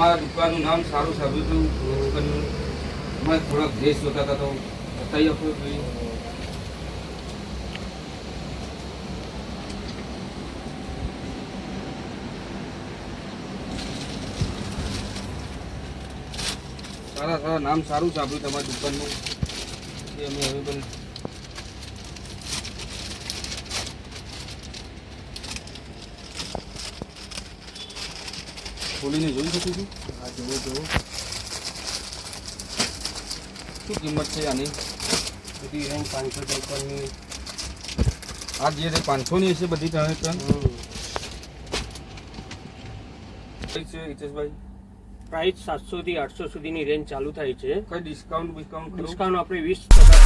તમારા દુકાનનું નામ સારું સાંભળ્યું હતું દુકાનનું. અમે થોડાક ડ્રેસ જોતા હતા તો બતાવી આપો જોઈએ. સારા સારા નામ સારું સાંભળ્યું તમારા દુકાનનું. એ અમે અવેલેબલ ખોલીને જોઈ શકું છું. આ જુઓ જુઓ શું કિંમત છે આની? બધી રેન્જ 500 ઉપરની. આ જે 500ની હશે બધી ત્રણે ત્રણ. કઈ છે હિતેશભાઈ? પ્રાઇસ 700 થી 800 સુધીની રેન્જ ચાલુ થાય છે. કઈ ડિસ્કાઉન્ટ બિસ્કાઉન્ટ ખરું? ડિસ્કાઉન્ટ આપણે 20%